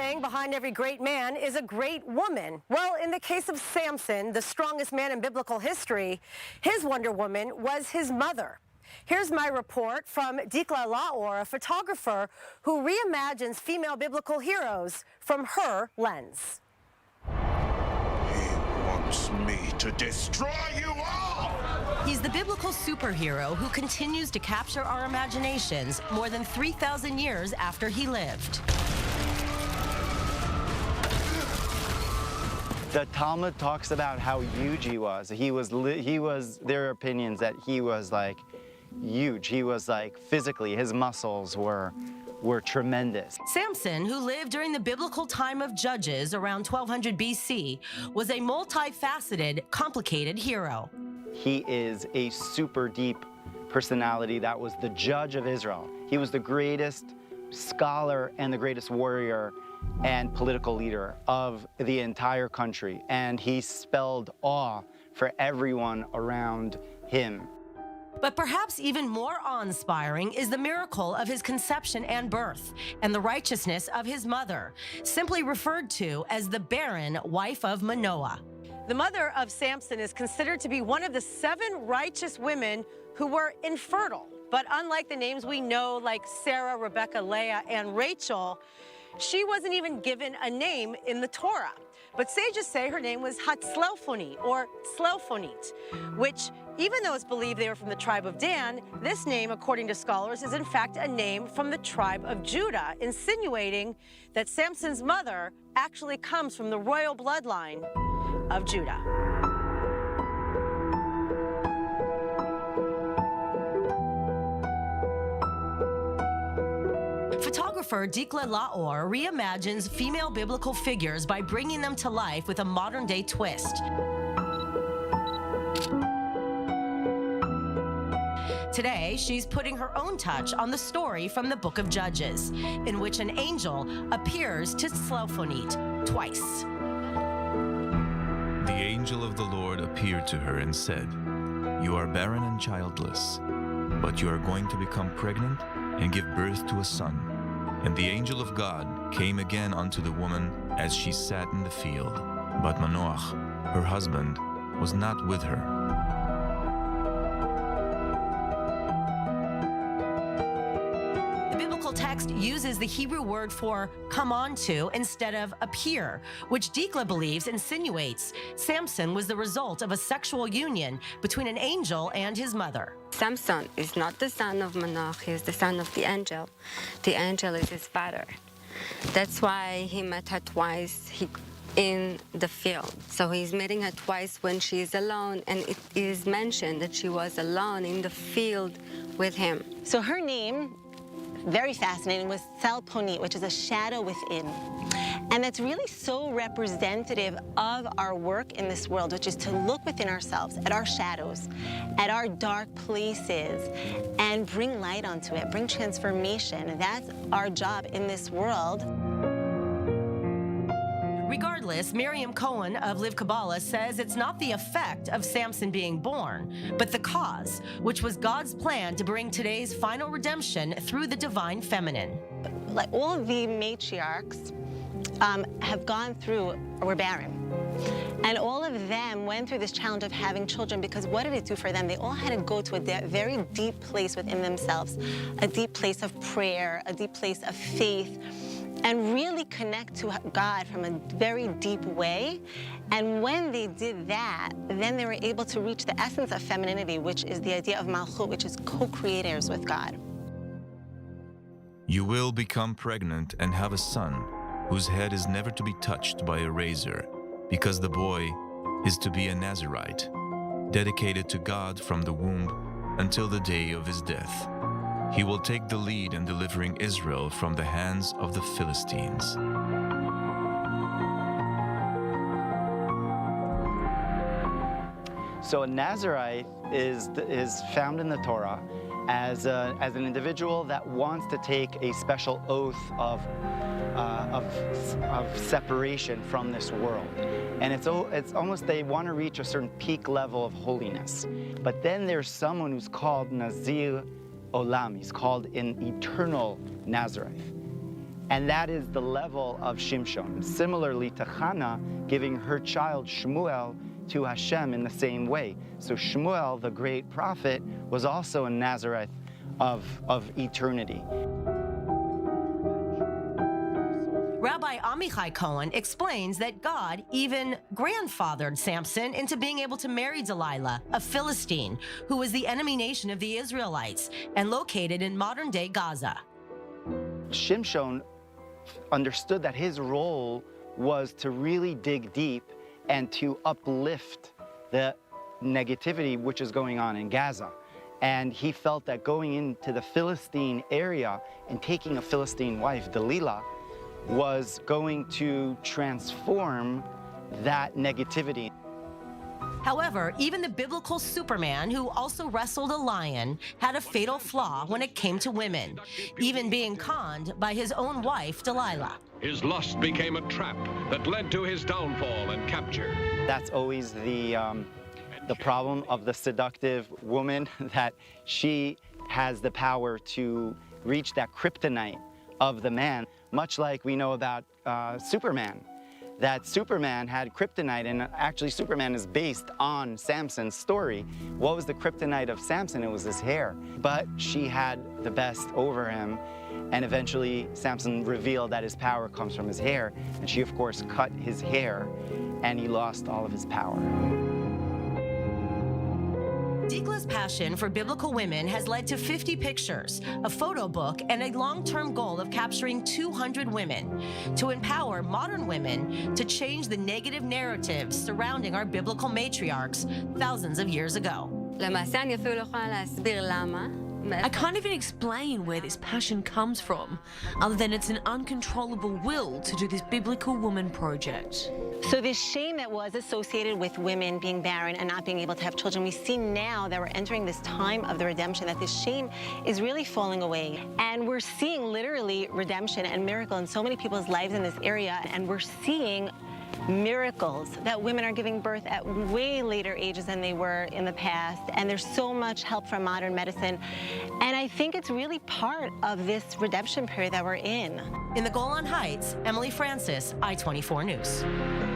saying behind every great man is a great woman. Well, in the case of Samson, the strongest man in biblical history, his Wonder Woman was his mother. Here's my report from Dikla Laor, a photographer who reimagines female biblical heroes from her lens. He wants me to destroy you all! He's the biblical superhero who continues to capture our imaginations more than 3,000 years after he lived. The Talmud talks about how huge he was. There are opinions that he was like huge. He was like physically, his muscles were tremendous. Samson, who lived during the biblical time of Judges around 1200 BC, was a multifaceted, complicated hero. He is a super deep personality that was the judge of Israel. He was the greatest scholar and the greatest warrior and political leader of the entire country. And he spelled awe for everyone around him. But perhaps even more awe-inspiring is the miracle of his conception and birth, and the righteousness of his mother, simply referred to as the Barren, wife of Manoah. The mother of Samson is considered to be one of the 7 righteous women who were infertile. But unlike the names we know, like Sarah, Rebecca, Leah, and Rachel, she wasn't even given a name in the Torah. But sages say her name was Zlelphonit, or Zlelphonit, which, even though it's believed they were from the tribe of Dan, this name, according to scholars, is in fact a name from the tribe of Judah, insinuating that Samson's mother actually comes from the royal bloodline of Judah. Photographer Dikla Laor reimagines female biblical figures by bringing them to life with a modern-day twist. Today, she's putting her own touch on the story from the book of Judges, in which an angel appears to Zlelphonit twice. The angel of the Lord appeared to her and said, "You are barren and childless, but you are going to become pregnant and give birth to a son." And the angel of God came again unto the woman as she sat in the field. But Manoah, her husband, was not with her. The biblical text uses the Hebrew word for come on to instead of appear, which Dikla believes insinuates Samson was the result of a sexual union between an angel and his mother. Samson is not the son of Manoah, he is the son of the angel. The angel is his father. That's why he met her twice in the field. So he's meeting her twice when she is alone, and it is mentioned that she was alone in the field with him. So her name, very fascinating, was Zlelphonit, which is a shadow within. And that's really so representative of our work in this world, which is to look within ourselves, at our shadows, at our dark places, and bring light onto it, bring transformation. That's our job in this world. Regardless, Miriam Cohen of Live Kabbalah says it's not the effect of Samson being born, but the cause, which was God's plan to bring today's final redemption through the divine feminine. Like all of the matriarchs have gone through, were barren. And all of them went through this challenge of having children, because what did it do for them? They all had to go to a very deep place within themselves, a deep place of prayer, a deep place of faith, and really connect to God from a very deep way. And when they did that, then they were able to reach the essence of femininity, which is the idea of malchut, which is co-creators with God. You will become pregnant and have a son, whose head is never to be touched by a razor, because the boy is to be a Nazarite, dedicated to God from the womb until the day of his death. He will take the lead in delivering Israel from the hands of the Philistines. So a Nazarite is found in the Torah as an individual that wants to take a special oath of separation from this world. And it's almost, they want to reach a certain peak level of holiness. But then there's someone who's called Nazir Olam. He's called an Eternal Nazarite. And that is the level of Shimshon. Similarly to Hannah giving her child Shmuel to Hashem in the same way. So Shmuel, the great prophet, was also a Nazarite of eternity. Rabbi Amichai Cohen explains that God even grandfathered Samson into being able to marry Delilah, a Philistine, who was the enemy nation of the Israelites and located in modern-day Gaza. Shimshon understood that his role was to really dig deep and to uplift the negativity which is going on in Gaza. And he felt that going into the Philistine area and taking a Philistine wife, Delilah, was going to transform that negativity. However, even the biblical Superman, who also wrestled a lion, had a fatal flaw when it came to women, even being conned by his own wife, Delilah. His lust became a trap that led to his downfall and capture. That's always the problem of the seductive woman, that she has the power to reach that kryptonite of the man, much like we know about Superman. That Superman had kryptonite, and actually Superman is based on Samson's story. What was the kryptonite of Samson? It was his hair. But she had the best over him, and eventually Samson revealed that his power comes from his hair, and she of course cut his hair, and he lost all of his power. Dikla's passion for biblical women has led to 50 pictures, a photo book, and a long-term goal of capturing 200 women to empower modern women to change the negative narratives surrounding our biblical matriarchs thousands of years ago. למעשה אני אפילו לא יכולה להסביר למה. I can't even explain where this passion comes from, other than it's an uncontrollable will to do this biblical woman project. So this shame that was associated with women being barren and not being able to have children, we see now that we're entering this time of the redemption, that this shame is really falling away. And we're seeing literally redemption and miracle in so many people's lives in this area, and we're seeing miracles that women are giving birth at way later ages than they were in the past, and there's so much help from modern medicine, and I think it's really part of this redemption period that we're in. In the Golan Heights, Emily Francis, I-24 News.